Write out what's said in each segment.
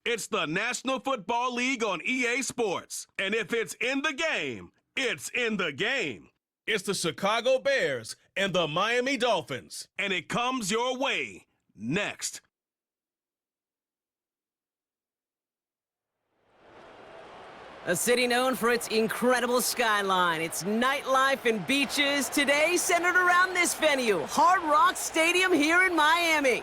It's the National Football League on EA Sports. And if it's in the game, it's in the game. It's the Chicago Bears and the Miami Dolphins. And it comes your way next. A city known for its incredible skyline, its nightlife and beaches, today centered around this venue, Hard Rock Stadium here in Miami.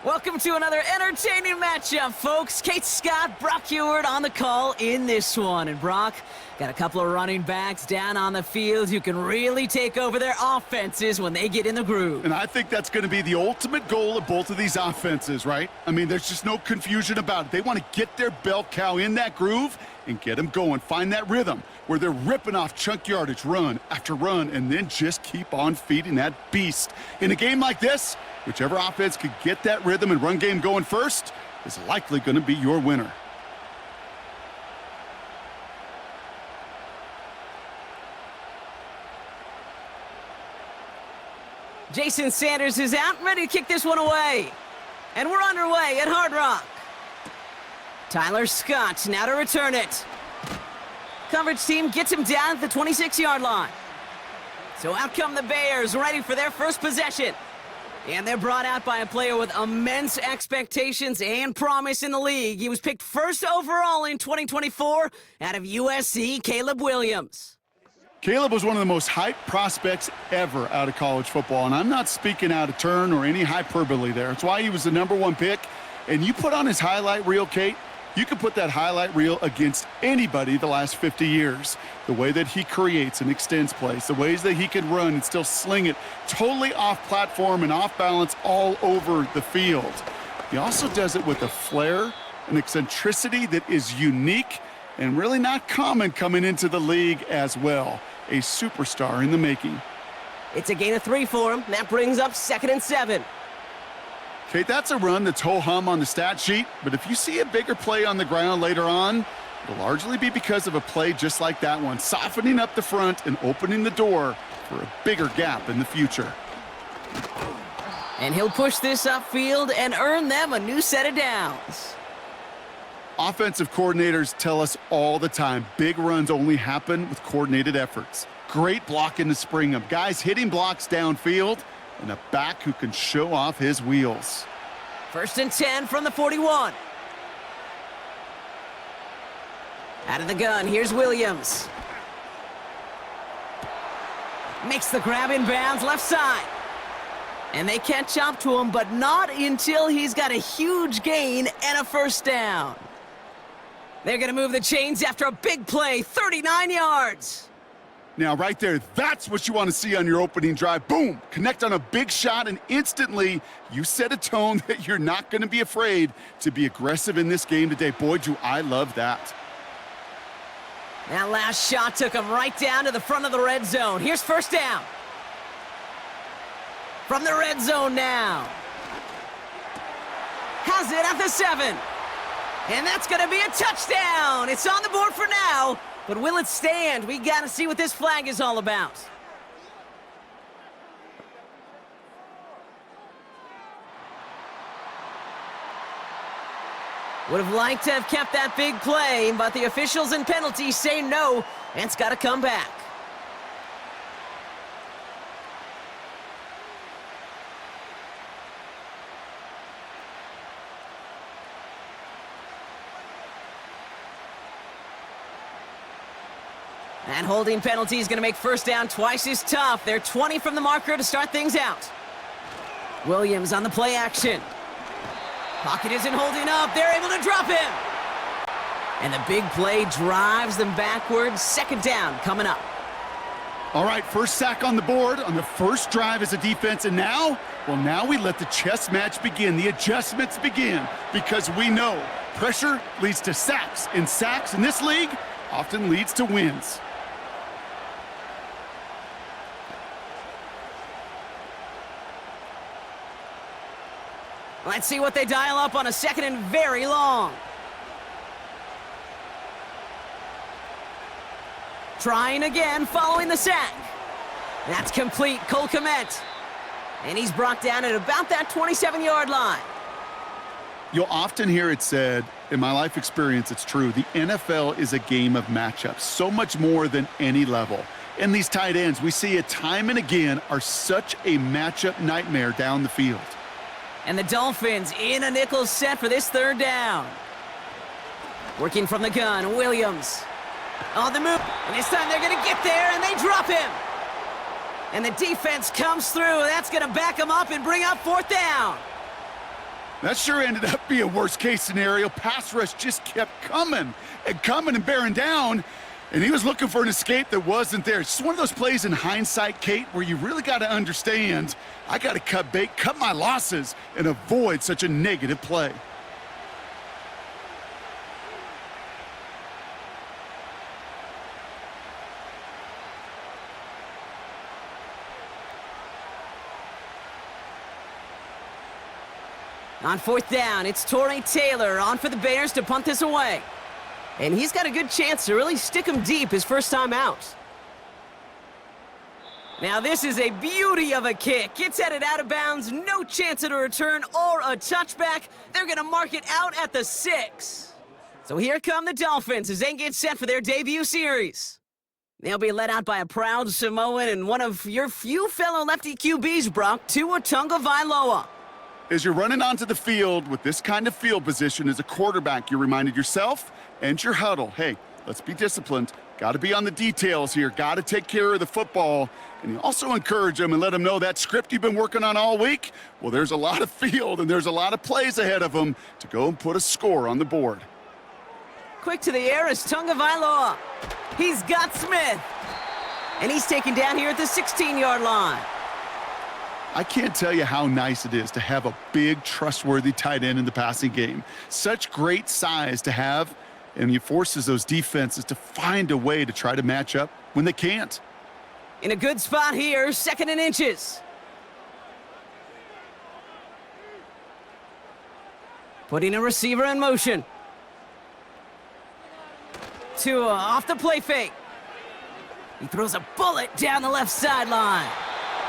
Welcome to another entertaining matchup, folks. Kate Scott, Brock Ewart on the call in this one. And Brock, got a couple of running backs down on the field who can really take over their offenses when they get in the groove. And I think that's going to be the ultimate goal of both of these offenses, right? I mean, there's just no confusion about it. They want to get their bell cow in that groove and get them going. Find that rhythm where they're ripping off chunk yardage, run after run, and then just keep on feeding that beast. In a game like this, whichever offense could get that rhythm and run game going first is likely going to be your winner. Jason Sanders is out, ready to kick this one away. And we're underway at Hard Rock. Tyler Scott now to return it. Coverage team gets him down at the 26-yard line. So out come the Bears, ready for their first possession. And they're brought out by a player with immense expectations and promise in the league. He was picked first overall in 2024 out of USC, Caleb Williams. Caleb was one of the most hyped prospects ever out of college football, and I'm not speaking out of turn or any hyperbole there. It's why he was the #1 pick. And you put on his highlight reel, Kate, you can put that highlight reel against anybody the last 50 years. The way that he creates and extends plays, the ways that he can run and still sling it totally off platform and off balance all over the field. He also does it with a flair, an eccentricity that is unique and really not common coming into the league as well. A superstar in the making. It's a gain of 3 for him. That brings up 2nd and 7. Kate, that's a run that's ho-hum on the stat sheet, but if you see a bigger play on the ground later on, it'll largely be because of a play just like that one, softening up the front and opening the door for a bigger gap in the future. And he'll push this upfield and earn them a new set of downs. Offensive coordinators tell us all the time, big runs only happen with coordinated efforts. Great blocking to spring them, guys hitting blocks downfield, and a back who can show off his wheels. 1st and 10 from the 41. Out of the gun, here's Williams. Makes the grab in bounds, left side. And they catch up to him, but not until he's got a huge gain and a 1st down. They're going to move the chains after a big play, 39 yards. Now, right there, that's what you want to see on your opening drive. Boom! Connect on a big shot, and instantly you set a tone that you're not going to be afraid to be aggressive in this game today. Boy, do I love that. That last shot took him right down to the front of the red zone. Here's 1st down. From the red zone now. Has it at the 7. And that's going to be a touchdown. It's on the board for now. But will it stand? We got to see what this flag is all about. Would have liked to have kept that big play, but the officials and penalties say no, and it's got to come back. That holding penalty is going to make 1st down twice as tough. They're 20 from the marker to start things out. Williams on the play action. Pocket isn't holding up. They're able to drop him. And the big play drives them backwards. 2nd down coming up. All right, 1st sack on the board on the 1st drive as a defense. And now, well, now we let the chess match begin. The adjustments begin because we know pressure leads to sacks. And sacks in this league often leads to wins. Let's see what they dial up on a 2nd and very long. Trying again following the sack. That's complete. Cole Kmet. And he's brought down at about that 27-yard line. You'll often hear it said, in my life experience, it's true, the NFL is a game of matchups, so much more than any level. And these tight ends, we see it time and again, are such a matchup nightmare down the field. And the Dolphins in a nickel set for this third down. Working from the gun, Williams. On the move, and this time they're going to get there, and they drop him. And the defense comes through, and that's going to back them up and bring up fourth down. That sure ended up being a worst-case scenario. Pass rush just kept coming and bearing down, and he was looking for an escape that wasn't there. It's just one of those plays in hindsight, Kate, where you really got to understand, I got to cut bait, cut my losses, and avoid such a negative play. On fourth down, it's Torrey Taylor on for the Bears to punt this away. And he's got a good chance to really stick him deep his first time out. Now this is a beauty of a kick. It's headed out of bounds, no chance at a return or a touchback. They're going to mark it out at the 6. So here come the Dolphins as they get set for their debut series. They'll be led out by a proud Samoan and one of your few fellow lefty QBs, Brock, Tua Tagovailoa. As you're running onto the field with this kind of field position as a quarterback, you're reminded yourself and your huddle, hey, let's be disciplined. Got to be on the details here. Got to take care of the football. And you also encourage them and let them know that script you've been working on all week, well, there's a lot of field and there's a lot of plays ahead of them to go and put a score on the board. Quick to the air is Tagovailoa. He's got Smith. And he's taken down here at the 16-yard line. I can't tell you how nice it is to have a big, trustworthy tight end in the passing game. Such great size to have, and he forces those defenses to find a way to try to match up when they can't. In a good spot here, 2nd and inches. Putting a receiver in motion. Tua off the play fake. He throws a bullet down the left sideline.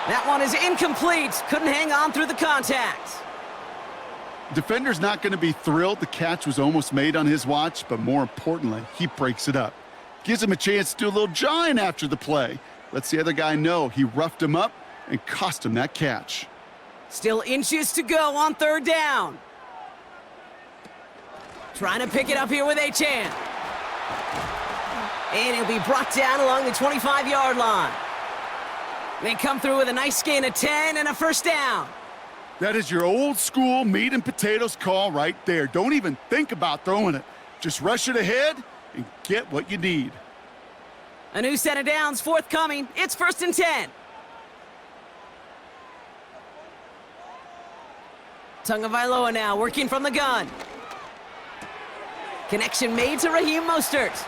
That one is incomplete. Couldn't hang on through the contact. Defender's not going to be thrilled the catch was almost made on his watch, but more importantly, he breaks it up. Gives him a chance to do a little jawing after the play. Lets the other guy know he roughed him up and cost him that catch. Still inches to go on 3rd down. Trying to pick it up here with Achane. And he'll be brought down along the 25-yard line. They come through with a nice gain of 10 and a first down. That is your old school meat and potatoes call right there. Don't even think about throwing it. Just rush it ahead and get what you need. A new set of downs forthcoming. It's 1st and 10. Tagovailoa now working from the gun. Connection made to Raheem Mostert.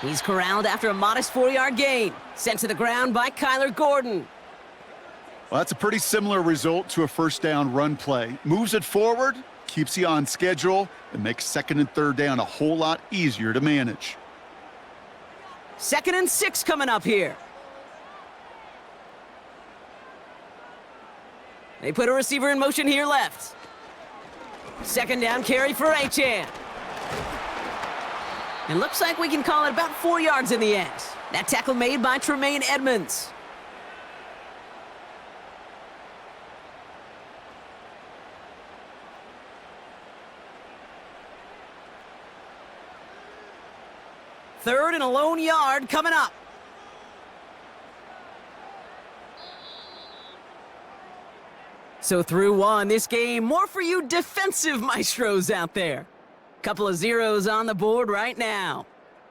He's corralled after a modest 4-yard gain. Sent to the ground by Kyler Gordon. Well, that's a pretty similar result to a first down run play. Moves it forward, keeps you on schedule, and makes 2nd and 3rd down a whole lot easier to manage. 2nd and 6 coming up here. They put a receiver in motion here left. 2nd down carry for Achane. It looks like we can call it about 4 yards in the end. That tackle made by Tremaine Edmonds. Third and a lone yard coming up. So through one, this game, more for you defensive maestros out there. Couple of zeros on the board right now.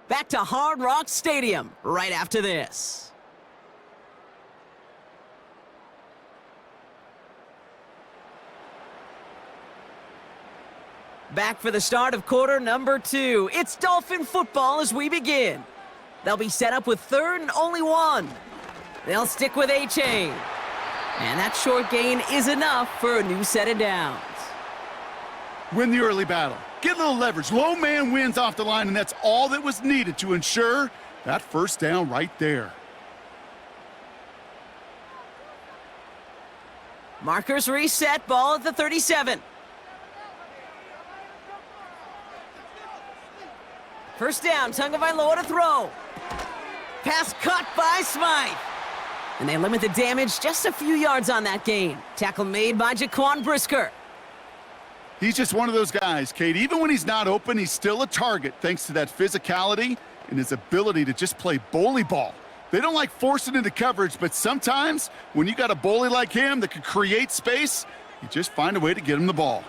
Back to Hard Rock Stadium right after this. Back for the start of quarter number 2. It's Dolphin football as we begin. They'll be set up with 3rd and only 1. They'll stick with Achane. And that short gain is enough for a new set of downs. Win the early battle. Get a little leverage. Low man wins off the line, and that's all that was needed to ensure that first down right there. Markers reset, ball at the 37. First down, Tagovailoa to throw. Pass caught by Smythe. And they limit the damage just a few yards on that gain. Tackle made by Jaquan Brisker. He's just one of those guys, Kate. Even when he's not open, he's still a target thanks to that physicality and his ability to just play bully ball. They don't like forcing into coverage, but sometimes when you got a bully like him that can create space, you just find a way to get him the ball.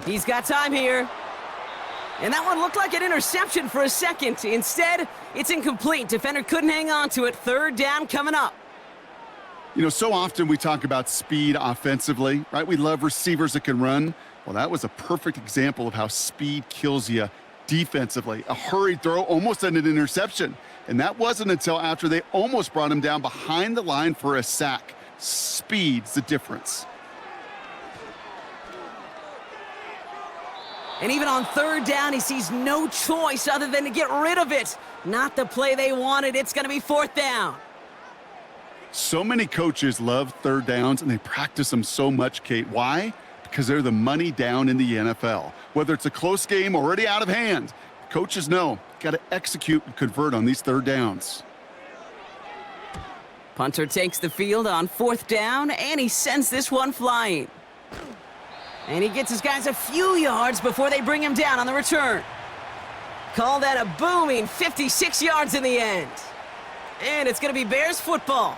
He's got time here. And that one looked like an interception for a second. Instead, it's incomplete. Defender couldn't hang on to it. Third down coming up. You know, so often we talk about speed offensively, right? We love receivers that can run. Well, that was a perfect example of how speed kills you defensively. A hurried throw almost ended an interception. And that wasn't until after they almost brought him down behind the line for a sack. Speed's the difference. And even on third down, he sees no choice other than to get rid of it. Not the play they wanted. It's going to be fourth down. So many coaches love third downs, and they practice them so much, Kate. Why? Because they're the money down in the NFL. Whether it's a close game already out of hand, coaches know got to execute and convert on these third downs. Punter takes the field on fourth down, and he sends this one flying. And he gets his guys a few yards before they bring him down on the return. Call that a booming 56 yards in the end. And it's going to be Bears football.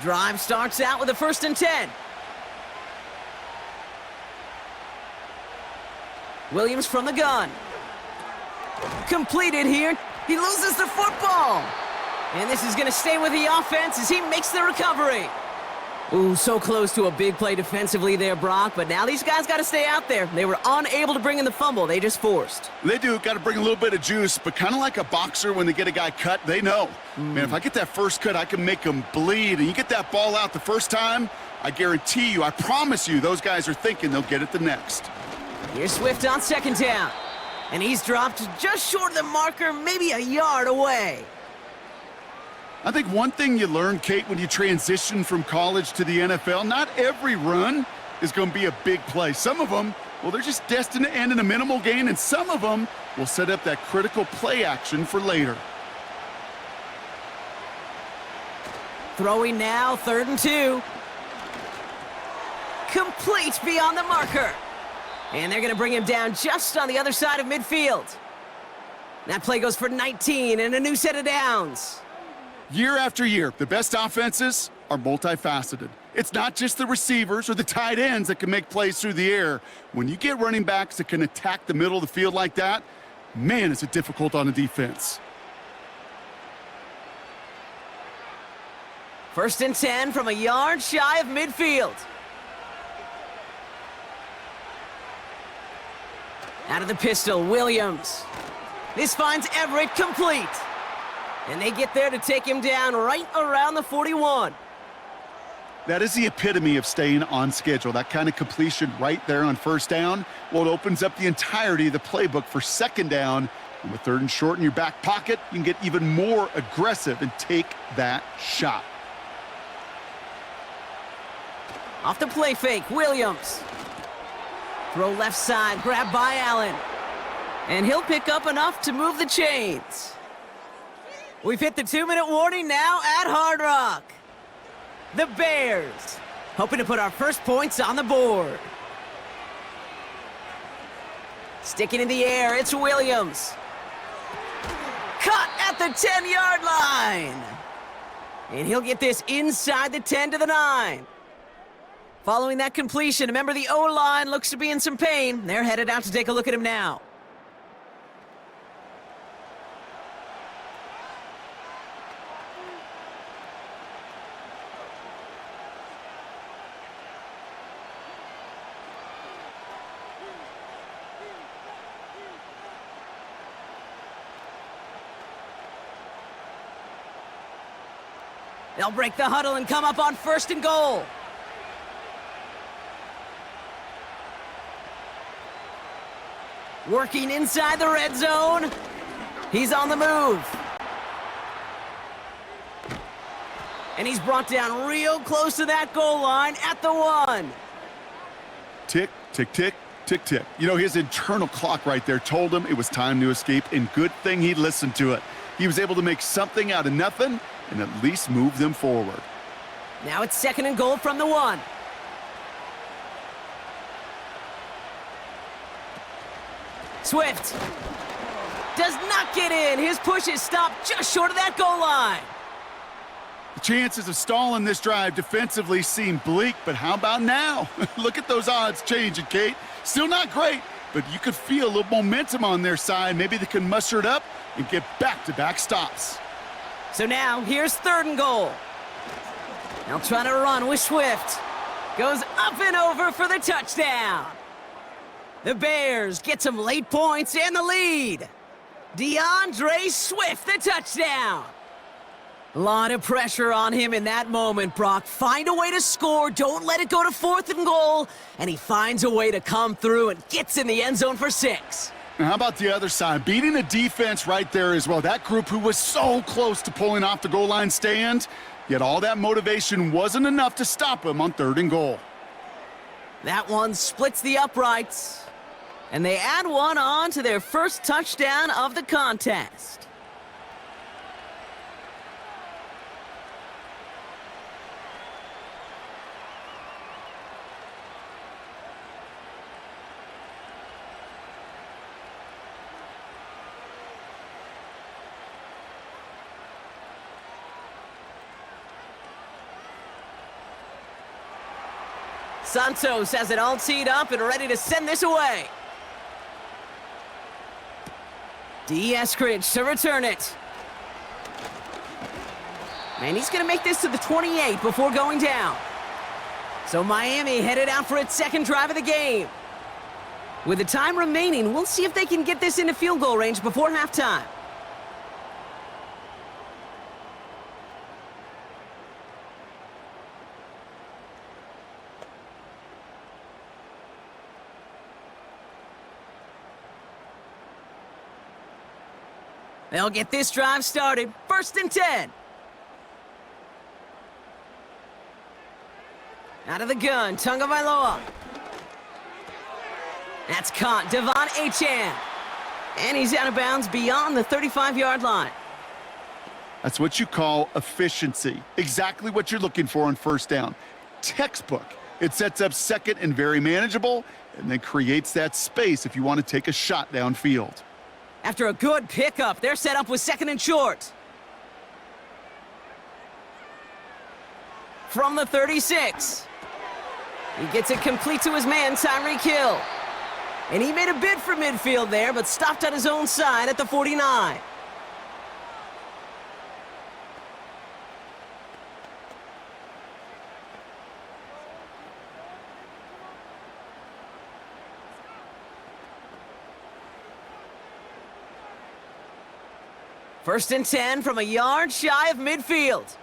Drive starts out with a 1st and 10. Williams from the gun. Completed here. He loses the football. And this is going to stay with the offense as he makes the recovery. Ooh, so close to a big play defensively there, Brock. But now these guys got to stay out there. They were unable to bring in the fumble. They just forced. They do. Got to bring a little bit of juice. But kind of like a boxer when they get a guy cut, they know. Man, if I get that first cut, I can make him bleed. And you get that ball out the first time, I guarantee you, I promise you, those guys are thinking they'll get it the next. Here's Swift on 2nd down. And he's dropped just short of the marker, maybe a yard away. I think one thing you learn, Kate, when you transition from college to the NFL, not every run is going to be a big play. Some of them, well, they're just destined to end in a minimal gain, and some of them will set up that critical play action for later. Throwing now, 3rd and 2. Complete beyond the marker. And they're going to bring him down just on the other side of midfield. That play goes for 19 and a new set of downs. Year after year, the best offenses are multifaceted. It's not just the receivers or the tight ends that can make plays through the air. When you get running backs that can attack the middle of the field like that, man, is it difficult on a defense. 1st and 10 from a yard shy of midfield. Out of the pistol, Williams. This finds Everett complete. And they get there to take him down right around the 41. That is the epitome of staying on schedule. That kind of completion right there on 1st down. Well, it opens up the entirety of the playbook for 2nd down. And with 3rd and short in your back pocket, you can get even more aggressive and take that shot. Off the play fake, Williams. Throw left side, grabbed by Allen. And he'll pick up enough to move the chains. We've hit the 2-minute warning now at Hard Rock. The Bears hoping to put our first points on the board. Sticking in the air, it's Williams. Cut at the 10-yard line. And he'll get this inside the 10 to the 9. Following that completion, remember the O-line looks to be in some pain. They're headed out to take a look at him now. They'll break the huddle and come up on 1st and goal. Working inside the red zone. He's on the move. And he's brought down real close to that goal line at the 1. Tick, tick, tick, tick, tick. You know, his internal clock right there told him it was time to escape, and good thing he listened to it. He was able to make something out of nothing and at least move them forward. Now it's 2nd and goal from the 1. Swift does not get in. His push is stopped just short of that goal line. The chances of stalling this drive defensively seem bleak, but how about now? Look at those odds changing, Kate. Still not great, but you could feel a little momentum on their side. Maybe they can muster it up and get back-to-back stops. So now, here's 3rd and goal. Now trying to run with Swift. Goes up and over for the touchdown. The Bears get some late points and the lead. DeAndre Swift, the touchdown. A lot of pressure on him in that moment, Brock. Find a way to score. Don't let it go to 4th and goal. And he finds a way to come through and gets in the end zone for 6. Now, how about the other side? Beating the defense right there as well. That group who was so close to pulling off the goal line stand, yet all that motivation wasn't enough to stop him on 3rd and goal. That one splits the uprights. And they add one on to their first touchdown of the contest. Santos has it all teed up and ready to send this away. D. Eskridge to return it. And he's going to make this to the 28 before going down. So Miami headed out for its 2nd drive of the game. With the time remaining, we'll see if they can get this into field goal range before halftime. They'll get this drive started. 1st and 10. Out of the gun, Tagovailoa. That's caught, Devon Achane. And he's out of bounds beyond the 35-yard line. That's what you call efficiency. Exactly what you're looking for on 1st down. Textbook. It sets up 2nd and very manageable, and then creates that space if you want to take a shot downfield. After a good pickup, they're set up with 2nd and short. From the 36. He gets it complete to his man, Tyreek Hill. And he made a bid for midfield there, but stopped on his own side at the 49. First and 10 from a yard shy of midfield.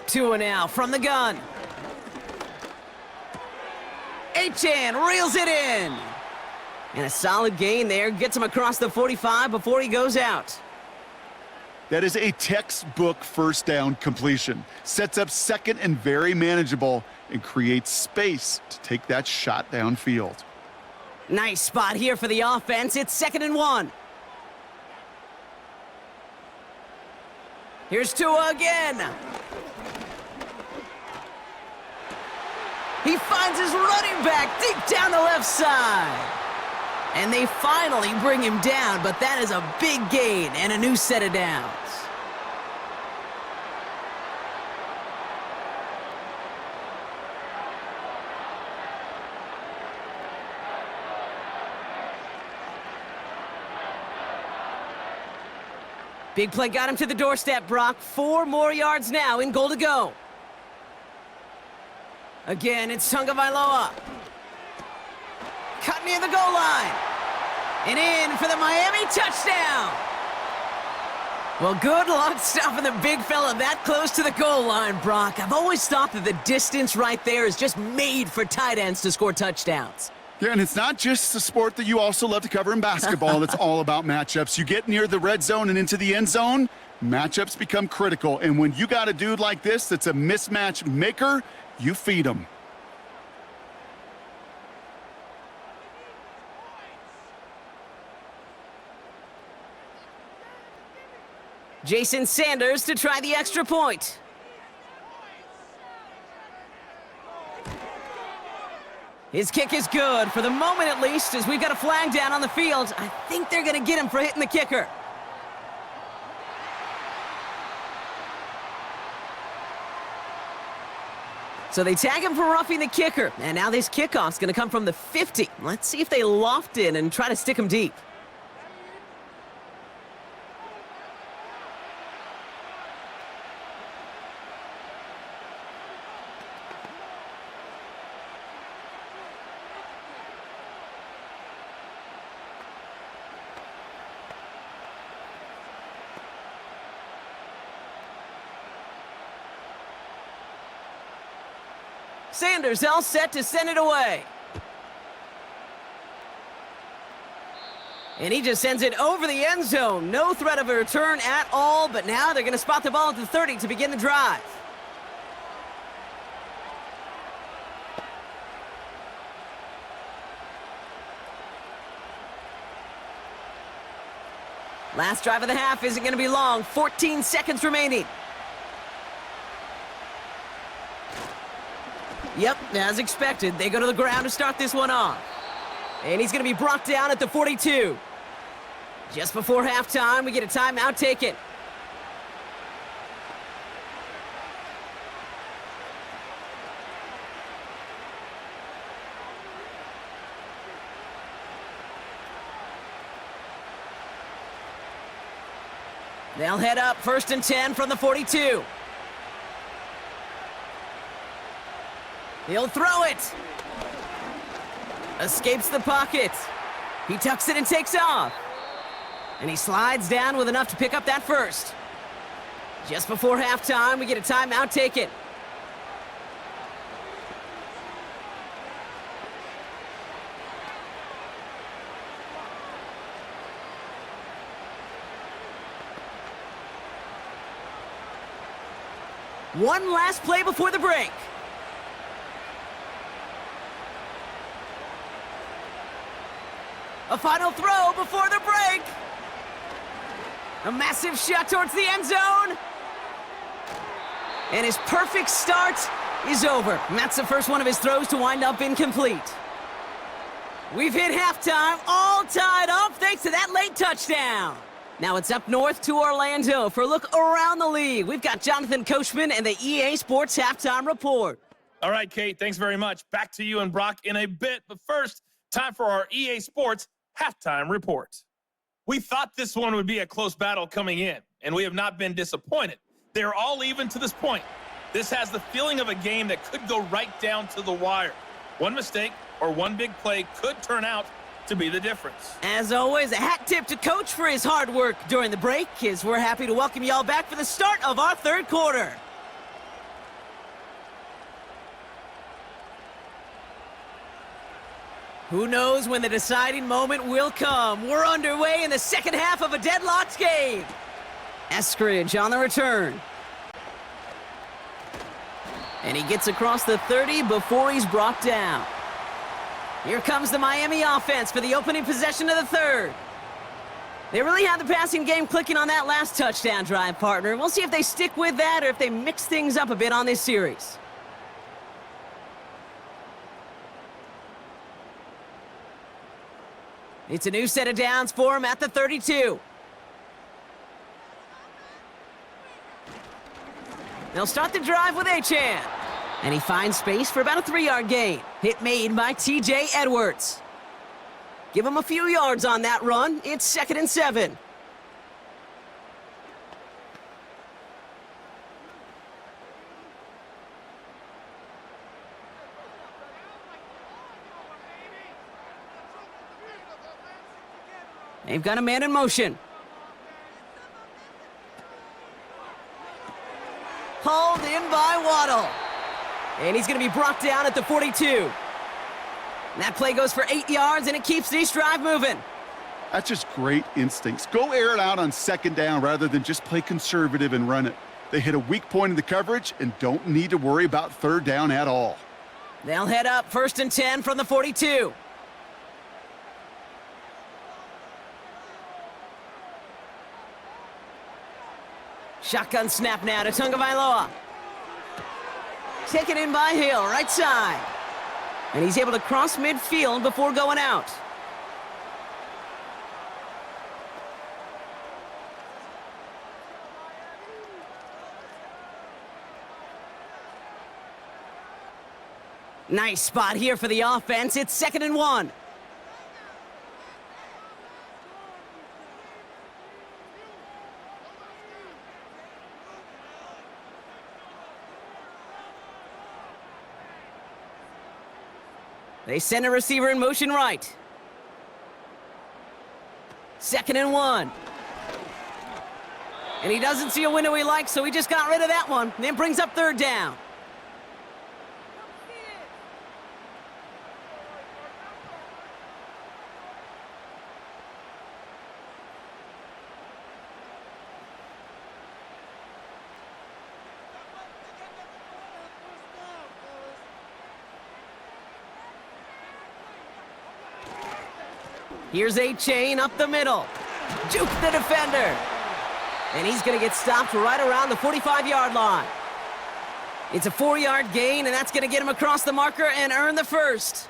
Tua now from the gun. Achane reels it in. And a solid gain there. Gets him across the 45 before he goes out. That is a textbook 1st down completion. Sets up 2nd and very manageable and creates space to take that shot downfield. Nice spot here for the offense. It's 2nd and 1. Here's Tua again. He finds his running back deep down the left side. And they finally bring him down, but that is a big gain and a new set of downs. Big play got him to the doorstep, Brock. 4 more yards now in goal to go. Again, it's Tagovailoa. Cut near the goal line. And in for the Miami touchdown. Well, good luck stopping the big fella that close to the goal line, Brock. I've always thought that the distance right there is just made for tight ends to score touchdowns. Yeah, and it's not just a sport that you also love to cover in basketball. That's all about matchups. You get near the red zone and into the end zone, matchups become critical. And when you got a dude like this that's a mismatch maker, you feed him. Jason Sanders to try the extra point. His kick is good, for the moment at least, as we've got a flag down on the field. I think they're going to get him for hitting the kicker. So they tag him for roughing the kicker, and now this kickoff's going to come from the 50. Let's see if they loft in and try to stick him deep. Sanders all set to send it away. And he just sends it over the end zone. No threat of a return at all, but now they're going to spot the ball at the 30 to begin the drive. Last drive of the half isn't going to be long. 14 seconds remaining. Yep, as expected, they go to the ground to start this one off. And he's going to be brought down at the 42. Just before halftime, we get a timeout taken. They'll head up 1st and 10 from the 42. He'll throw it. Escapes the pocket. He tucks it and takes off. And he slides down with enough to pick up that first. Just before halftime, we get a timeout taken. One last play before the break. A final throw before the break. A massive shot towards the end zone. And his perfect start is over. And that's the first one of his throws to wind up incomplete. We've hit halftime, all tied up thanks to that late touchdown. Now it's up north to Orlando for a look around the league. We've got Jonathan Coachman and the EA Sports Halftime Report. All right, Kate, thanks very much. Back to you and Brock in a bit. But first, time for our EA Sports Halftime Report. We thought this one would be a close battle coming in, and we have not been disappointed. They're all even to this point. This has the feeling of a game that could go right down to the wire. One mistake or one big play could turn out to be the difference. As always, a hat tip to Coach for his hard work during the break, as we're happy to welcome y'all back for the start of our third quarter. Who knows when the deciding moment will come? We're underway in the second half of a deadlocked game. Eskridge on the return. And he gets across the 30 before he's brought down. Here comes the Miami offense for the opening possession of the third. They really had the passing game clicking on that last touchdown drive, partner. We'll see if they stick with that or if they mix things up a bit on this series. It's a new set of downs for him at the 32. They'll start the drive with Achane. And he finds space for about a 3-yard gain. Hit made by TJ Edwards. Give him a few yards on that run. It's 2nd and 7. They've got a man in motion. Hauled in by Waddle. And he's going to be brought down at the 42. That play goes for 8 yards, and it keeps this drive moving. That's just great instincts. Go air it out on second down rather than just play conservative and run it. They hit a weak point in the coverage and don't need to worry about third down at all. They'll head up 1st and 10 from the 42. Shotgun snap now to Tagovailoa. Taken in by Hill, right side. And he's able to cross midfield before going out. Nice spot here for the offense. It's 2nd and 1. They send a receiver in motion right. 2nd and 1. And he doesn't see a window he likes, so he just got rid of that one. Then brings up 3rd down. Here's A-Chain up the middle. Juke the defender. And he's going to get stopped right around the 45-yard line. It's a 4-yard gain, and that's going to get him across the marker and earn the first.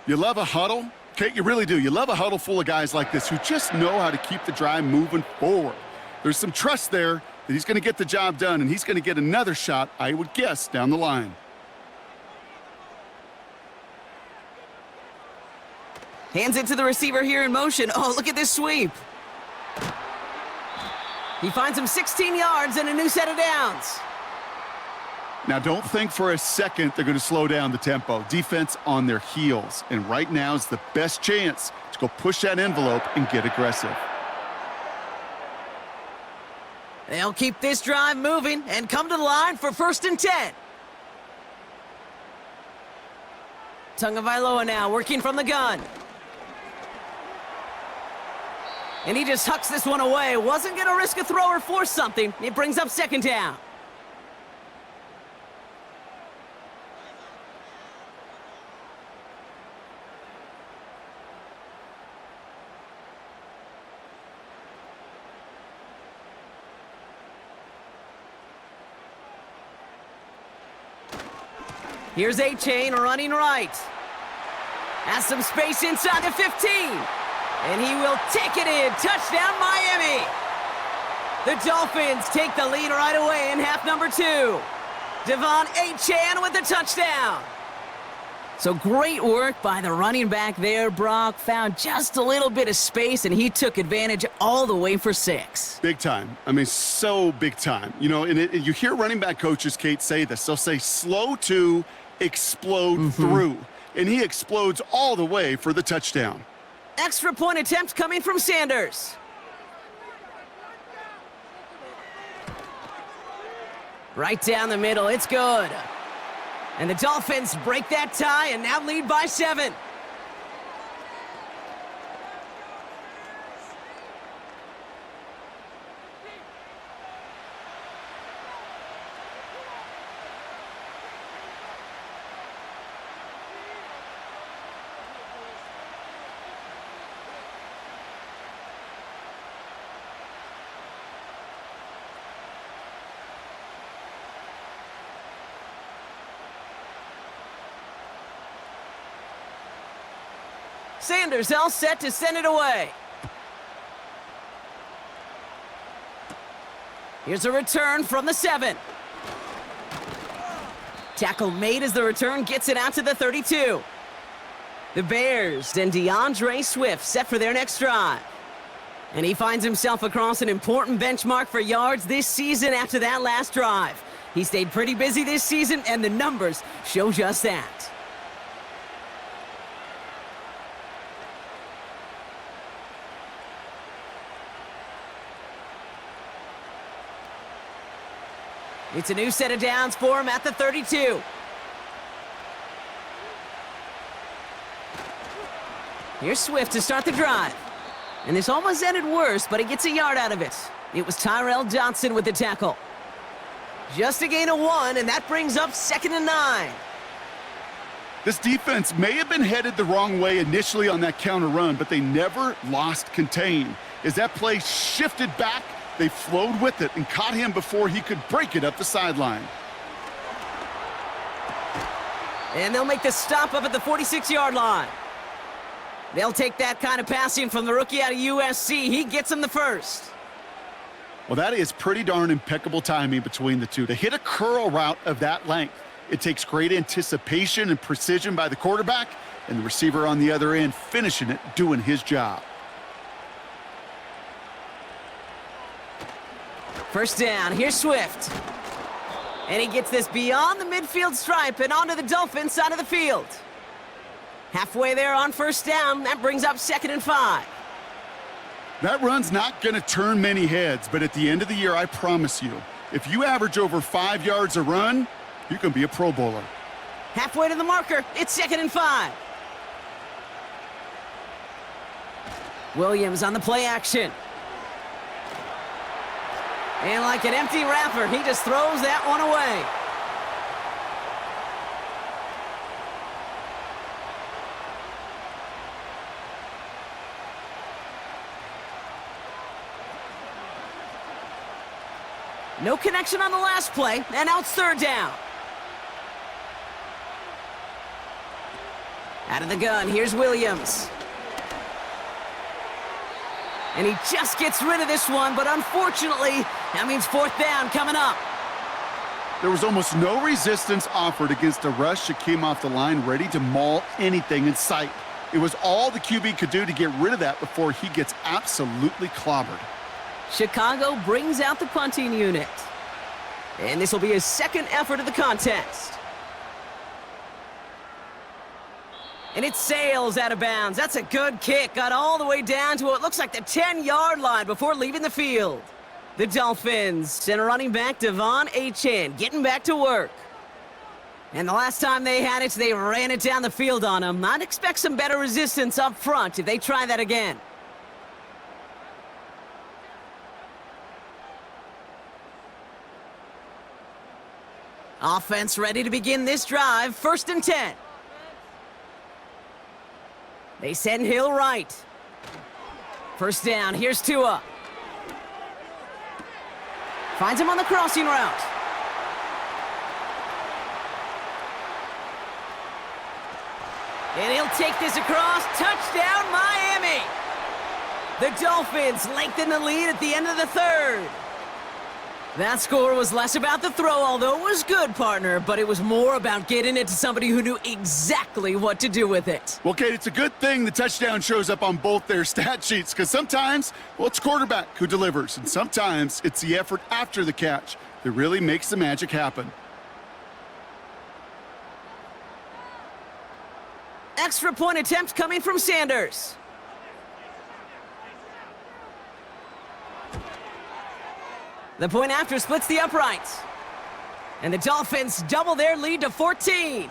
You love a huddle? Kate, you really do. You love a huddle full of guys like this who just know how to keep the drive moving forward. There's some trust there that he's going to get the job done, and he's going to get another shot, I would guess, down the line. Hands it to the receiver here in motion. Oh, look at this sweep. He finds him 16 yards and a new set of downs. Now, don't think for a second they're going to slow down the tempo. Defense on their heels. And right now is the best chance to go push that envelope and get aggressive. They'll keep this drive moving and come to the line for 1st and 10. Tagovailoa now working from the gun. And he just hucks this one away. Wasn't going to risk a throw or force something. It brings up 2nd down. Here's A-Chain running right. Has some space inside the 15. And he will take it in. Touchdown, Miami. The Dolphins take the lead right away in half number 2. Devon A-Chan with the touchdown. So great work by the running back there, Brock. Found just a little bit of space, and he took advantage all the way for 6. Big time. I mean, so big time. You know, and you hear running back coaches, Kate, say this. They'll say slow to explode through. And he explodes all the way for the touchdown. Extra point attempt coming from Sanders. Right down the middle, it's good. And the Dolphins break that tie and now lead by 7. Sanders all set to send it away. Here's a return from the 7. Tackle made as the return gets it out to the 32. The Bears and DeAndre Swift set for their next drive. And he finds himself across an important benchmark for yards this season after that last drive. He stayed pretty busy this season, and the numbers show just that. It's a new set of downs for him at the 32. Here's Swift to start the drive. And this almost ended worse, but he gets a yard out of it. It was Tyrell Johnson with the tackle. Just a gain of 1, and that brings up 2nd and 9. This defense may have been headed the wrong way initially on that counter run, but they never lost contain. As that play shifted back, they flowed with it and caught him before he could break it up the sideline. And they'll make the stop up at the 46-yard line. They'll take that kind of passing from the rookie out of USC. He gets them the first. Well, that is pretty darn impeccable timing between the two. To hit a curl route of that length, it takes great anticipation and precision by the quarterback, and the receiver on the other end finishing it, doing his job. First down, here's Swift. And he gets this beyond the midfield stripe and onto the Dolphins side of the field. Halfway there on first down, that brings up 2nd and 5. That run's not going to turn many heads, but at the end of the year, I promise you, if you average over 5 yards a run, you can be a Pro Bowler. Halfway to the marker, it's 2nd and 5. Williams on the play action. And like an empty wrapper, he just throws that one away. No connection on the last play, and now it's 3rd down. Out of the gun, here's Williams. And he just gets rid of this one, but unfortunately, that means 4th down coming up. There was almost no resistance offered against a rush that came off the line ready to maul anything in sight. It was all the QB could do to get rid of that before he gets absolutely clobbered. Chicago brings out the punting unit. And this will be his 2nd effort of the contest. And it sails out of bounds. That's a good kick. Got all the way down to what looks like the 10-yard line before leaving the field. The Dolphins center running back Devon Achane getting back to work. And the last time they had it, they ran it down the field on him. I'd expect some better resistance up front if they try that again. Offense ready to begin this drive. 1st and 10. They send Hill right. First down, here's Tua. Finds him on the crossing route. And he'll take this across. Touchdown, Miami! The Dolphins lengthen the lead at the end of the 3rd. That score was less about the throw, although it was good, partner, but it was more about getting it to somebody who knew exactly what to do with it. Well, Kate, it's a good thing the touchdown shows up on both their stat sheets, because sometimes, well, it's quarterback who delivers, and sometimes it's the effort after the catch that really makes the magic happen. Extra point attempt coming from Sanders. The point after splits the uprights. And the Dolphins double their lead to 14.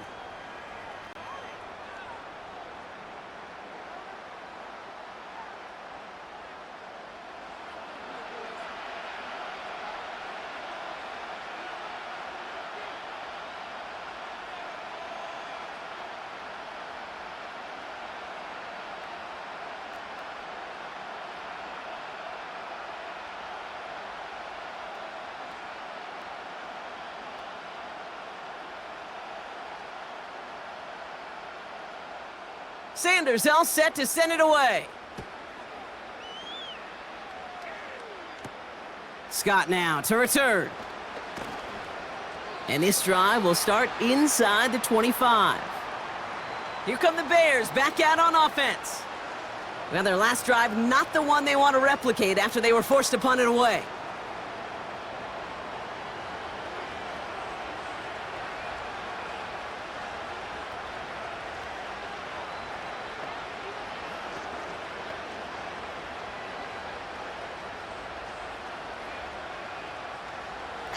Sanders all set to send it away. Scott now to return. And this drive will start inside the 25. Here come the Bears back out on offense. Well, their last drive, not the one they want to replicate after they were forced to punt it away.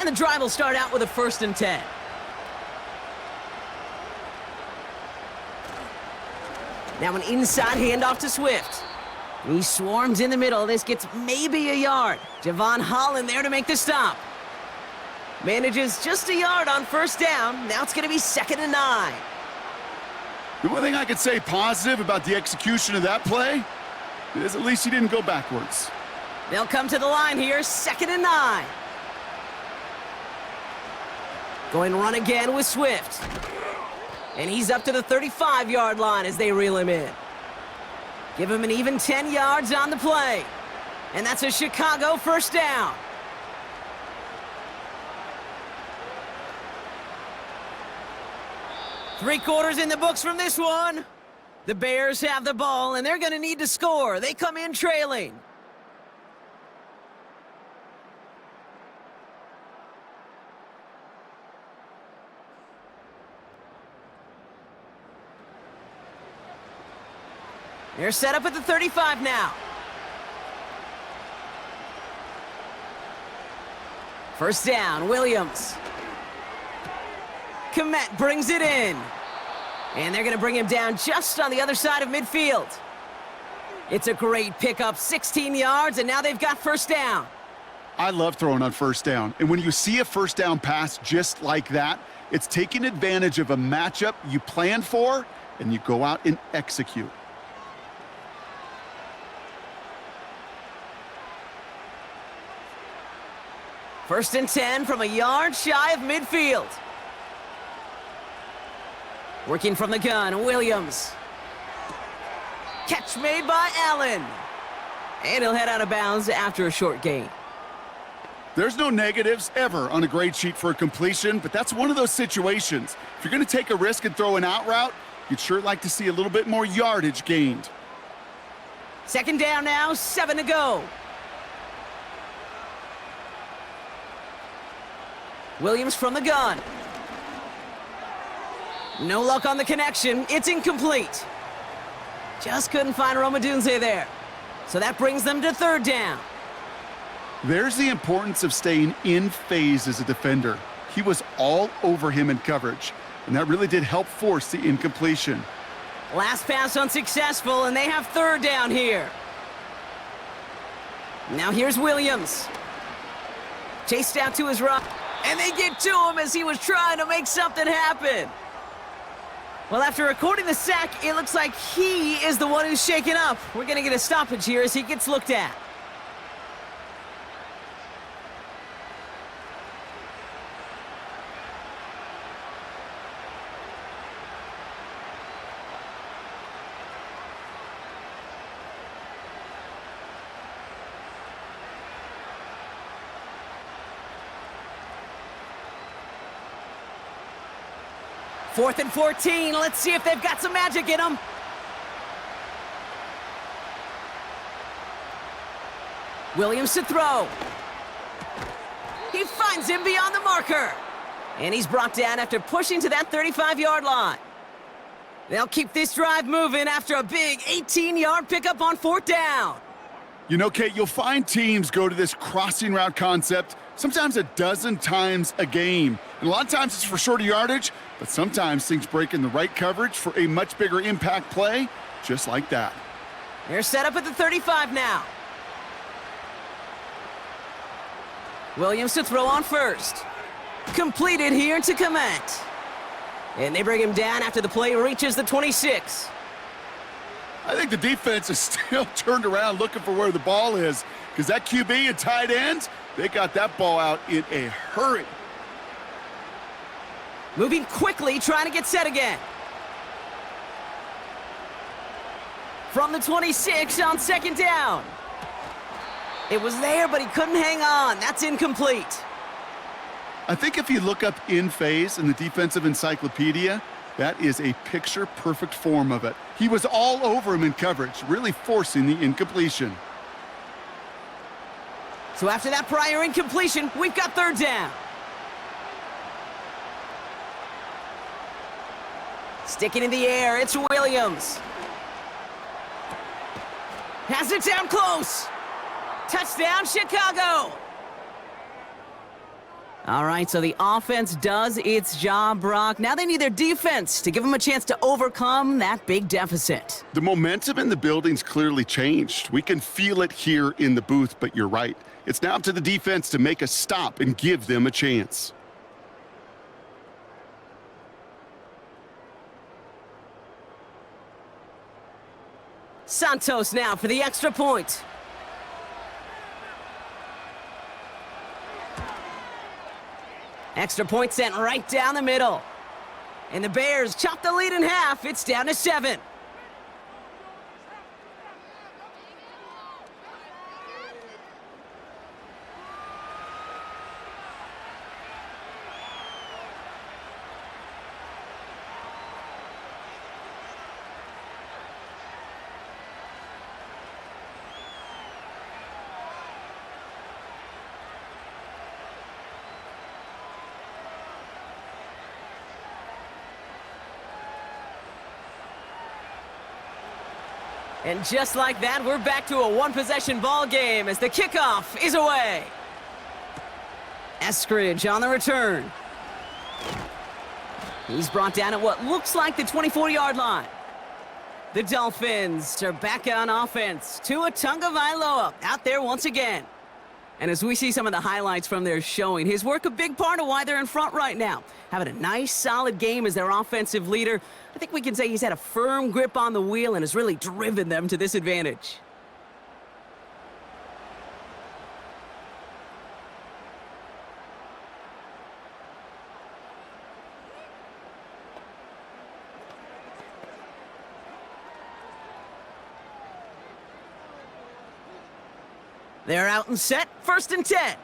And the drive will start out with a 1st and 10. Now an inside handoff to Swift. He swarms in the middle. This gets maybe a yard. Javon Holland there to make the stop. Manages just a yard on first down. Now it's going to be 2nd and 9. The one thing I could say positive about the execution of that play is at least he didn't go backwards. They'll come to the line here, 2nd and 9. Going run again with Swift. And he's up to the 35-yard line as they reel him in. Give him an even 10 yards on the play. And that's a Chicago first down. Three-quarters in the books from this one. The Bears have the ball, and they're going to need to score. They come in trailing. They're set up at the 35 now. First down, Williams. Komet brings it in. And they're going to bring him down just on the other side of midfield. It's a great pickup, 16 yards, and now they've got first down. I love throwing on first down. And when you see a first down pass just like that, it's taking advantage of a matchup you plan for, and you go out and execute. First and 10 from a yard shy of midfield. Working from the gun, Williams. Catch made by Allen. And he'll head out of bounds after a short gain. There's no negatives ever on a grade sheet for a completion, but that's one of those situations. If you're going to take a risk and throw an out route, you'd sure like to see a little bit more yardage gained. Second down now, 7 to go. Williams from the gun. No luck on the connection. It's incomplete. Just couldn't find Romadunze there. So that brings them to third down. There's the importance of staying in phase as a defender. He was all over him in coverage, and that really did help force the incompletion. Last pass unsuccessful, and they have third down here. Now here's Williams. Chased out to his right. And they get to him as he was trying to make something happen. Well, after recording the sack, it looks like he is the one who's shaken up. We're going to get a stoppage here as he gets looked at. Fourth and 14. Let's see if they've got some magic in them. Williams to throw. He finds him beyond the marker. And he's brought down after pushing to that 35-yard line. They'll keep this drive moving after a big 18-yard pickup on fourth down. You know, Kate, you'll find teams go to this crossing route concept sometimes a dozen times a game. And a lot of times it's for shorter yardage, but sometimes things break in the right coverage for a much bigger impact play, just like that. They're set up at the 35 now. Williams to throw on first. Completed here to Komet. And they bring him down after the play reaches the 26. I think the defense is still turned around looking for where the ball is, because that QB and tight ends, they got that ball out in a hurry. Moving quickly, trying to get set again. From the 26 on second down. It was there, but he couldn't hang on. That's incomplete. I think if you look up in phase in the defensive encyclopedia, that is a picture-perfect form of it. He was all over him in coverage, really forcing the incompletion. So after that prior incompletion, we've got third down. Sticking in the air, it's Williams. Has it down close. Touchdown, Chicago. All right, so the offense does its job, Brock. Now they need their defense to give them a chance to overcome that big deficit. The momentum in the building's clearly changed. We can feel it here in the booth, but you're right. It's now up to the defense to make a stop and give them a chance. Santos now for the extra point. Extra point sent right down the middle. And the Bears chop the lead in half. It's down to 7. And just like that, we're back to a one-possession ball game as the kickoff is away. Eskridge on the return. He's brought down at what looks like the 24-yard line. The Dolphins are back on offense. Tua Tagovailoa out there once again. And as we see some of the highlights from their showing, his work a big part of why they're in front right now. Having a nice, solid game as their offensive leader. I think we can say he's had a firm grip on the wheel and has really driven them to this advantage. They're out and set, 1st and 10.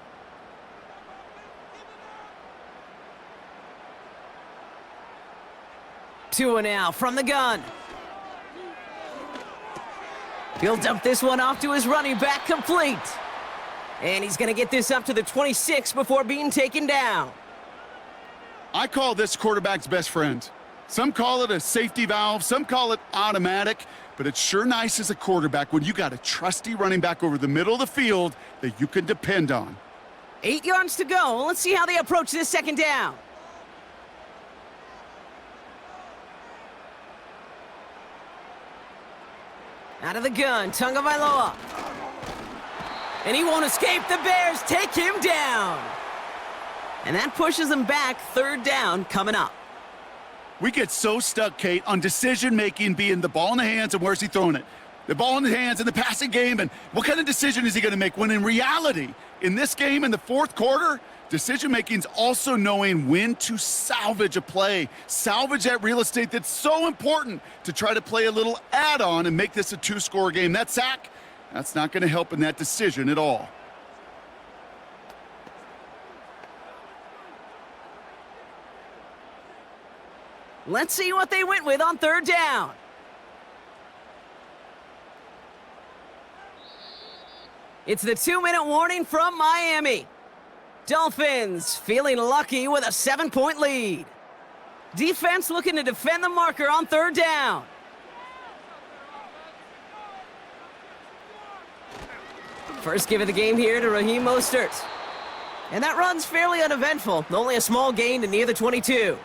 Tua now from the gun. He'll dump this one off to his running back, complete. And he's going to get this up to the 26 before being taken down. I call this quarterback's best friend. Some call it a safety valve, some call it automatic, but it's sure nice as a quarterback when you got a trusty running back over the middle of the field that you can depend on. 8 yards to go. Let's see how they approach this 2nd down. Out of the gun, Tagovailoa. And he won't escape. The Bears take him down. And that pushes them back. 3rd down coming up. We get so stuck, Kate, on decision-making being the ball in the hands and where's he throwing it. The ball in the hands in the passing game, and what kind of decision is he going to make? When in reality, in this game, in the 4th quarter, decision-making is also knowing when to salvage a play. Salvage that real estate that's so important to try to play a little add-on and make this a 2-score game. That sack, that's not going to help in that decision at all. Let's see what they went with on 3rd down. It's the 2-minute warning from Miami. Dolphins feeling lucky with a 7-point lead. Defense looking to defend the marker on 3rd down. First give of the game here to Raheem Mostert. And that run's fairly uneventful. Only a small gain to near the 22.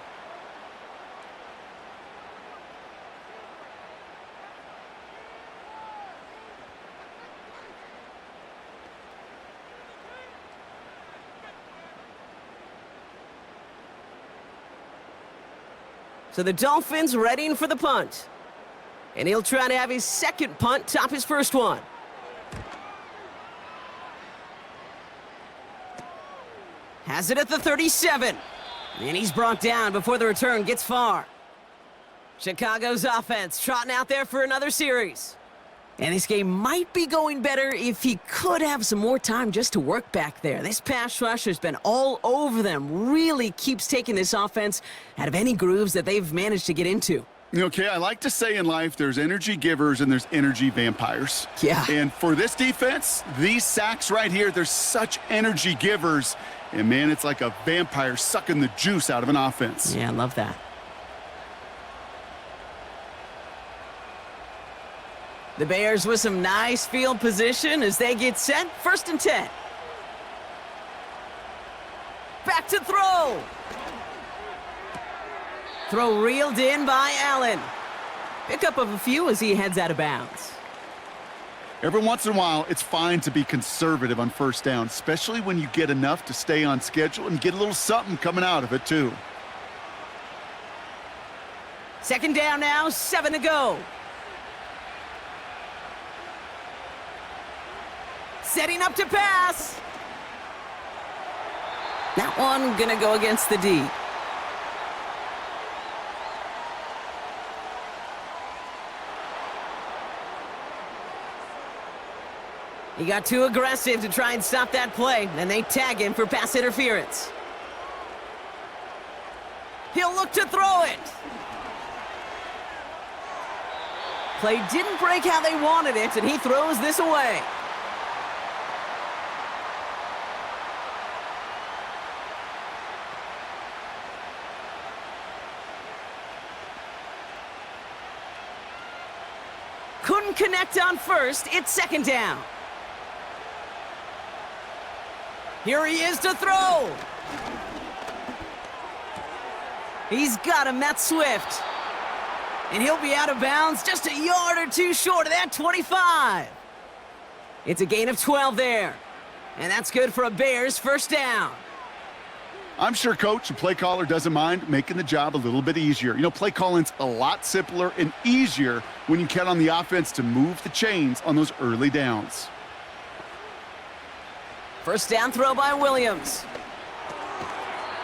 So the Dolphins readying for the punt. And he'll try to have his 2nd punt top his 1st one. Has it at the 37. And he's brought down before the return gets far. Chicago's offense trotting out there for another series. And this game might be going better if he could have some more time just to work back there. This pass rush has been all over them. Really keeps taking this offense out of any grooves that they've managed to get into. Okay, I like to say in life there's energy givers and there's energy vampires. Yeah. And for this defense, these sacks right here, they're such energy givers. And, man, it's like a vampire sucking the juice out of an offense. Yeah, I love that. The Bears with some nice field position as they get set. 1st and 10. Back back to throw. Throw reeled in by Allen. Pickup of a few as he heads out of bounds. Every once in a while, it's fine to be conservative on first down, especially when you get enough to stay on schedule and get a little something coming out of it, too. Second down now, 7 to go. Setting up to pass. That one gonna go against the D. He got too aggressive to try and stop that play, and they tag him for pass interference. He'll look to throw it. Play didn't break how they wanted it, and he throws this away. Couldn't connect on first. It's second down. Here he is to throw. He's got him. That's Swift. And he'll be out of bounds just a yard or two short of that 25. It's a gain of 12 there. And that's good for a Bears first down. I'm sure coach and play caller doesn't mind making the job a little bit easier. You know, play calling's a lot simpler and easier when you count on the offense to move the chains on those early downs. First down throw by Williams.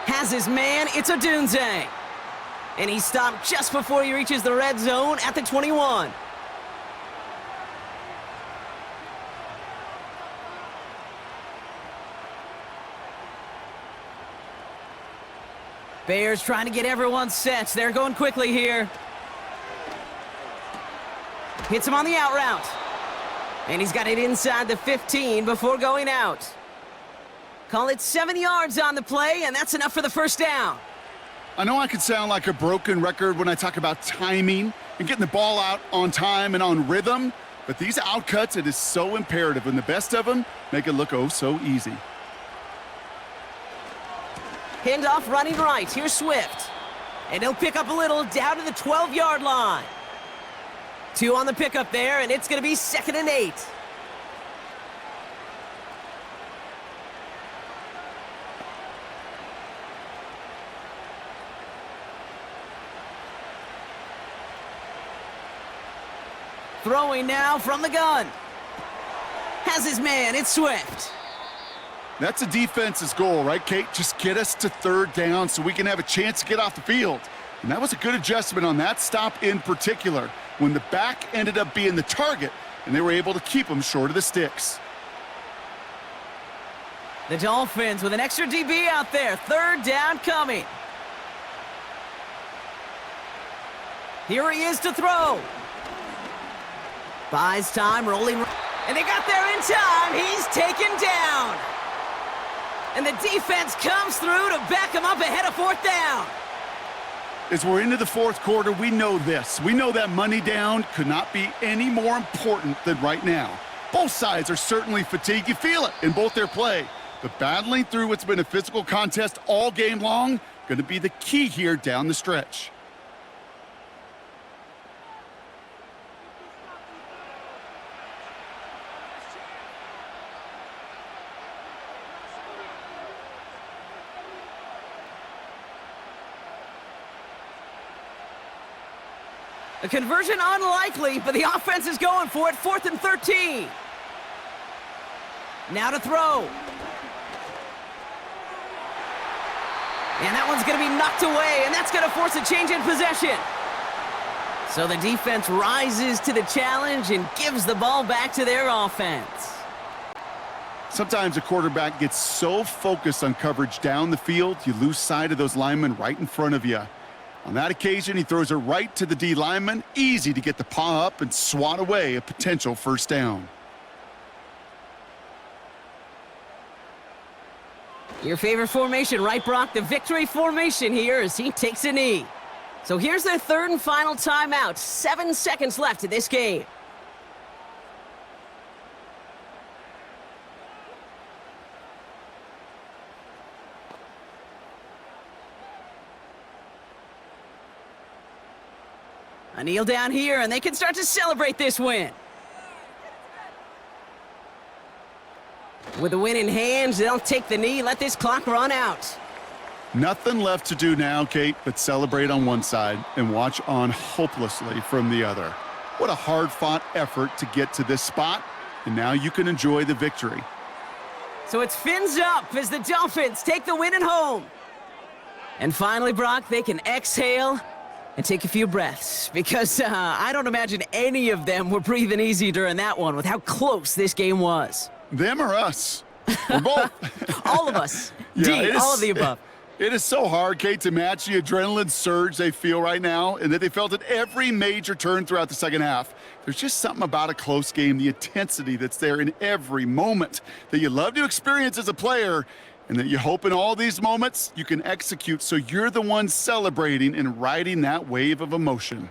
Has his man, it's Odunze. And he stopped just before he reaches the red zone at the 21. Bears trying to get everyone set. They're going quickly here. Hits him on the out route. And he's got it inside the 15 before going out. Call it 7 yards on the play, and that's enough for the first down. I know I could sound like a broken record when I talk about timing and getting the ball out on time and on rhythm, but these outcuts, it is so imperative, and the best of them make it look oh so easy. Handoff running right. Here's Swift. And he'll pick up a little down to the 12-yard line. 2 on the pickup there, and it's going to be 2nd and 8. Throwing now from the gun. Has his man, it's Swift. That's a defense's goal, right, Kate? Just get us to third down so we can have a chance to get off the field. And that was a good adjustment on that stop in particular, when the back ended up being the target, and they were able to keep him short of the sticks. The Dolphins with an extra DB out there. Third down coming. Here he is to throw. Buys time, rolling. And they got there in time. He's taken down. And the defense comes through to back him up ahead of 4th down. As we're into the 4th quarter, we know this. We know that money down could not be any more important than right now. Both sides are certainly fatigued. You feel it in both their play. But battling through what's been a physical contest all game long, going to be the key here down the stretch. A conversion unlikely, but the offense is going for it. 4th and 13. Now to throw. And that one's going to be knocked away, and that's going to force a change in possession. So the defense rises to the challenge and gives the ball back to their offense. Sometimes a quarterback gets so focused on coverage down the field, you lose sight of those linemen right in front of you. On that occasion, he throws it right to the D lineman. Easy to get the paw up and swat away a potential first down. Your favorite formation, right, Brock? The victory formation here as he takes a knee. So here's their 3rd and final timeout. 7 seconds left in this game. A kneel down here, and they can start to celebrate this win. With the win in hand, they'll take the knee, let this clock run out. Nothing left to do now, Kate, but celebrate on one side and watch on hopelessly from the other. What a hard-fought effort to get to this spot, and now you can enjoy the victory. So it's fins up as the Dolphins take the win at home. And finally, Brock, they can exhale and take a few breaths, because I don't imagine any of them were breathing easy during that one with how close this game was. Them or us? We're both. All of us. Yeah, D, all of the above. It is so hard, Kate, to match the adrenaline surge they feel right now and that they felt at every major turn throughout the second half. There's just something about a close game, the intensity that's there in every moment that you love to experience as a player, and that you hope in all these moments you can execute so you're the one celebrating and riding that wave of emotion.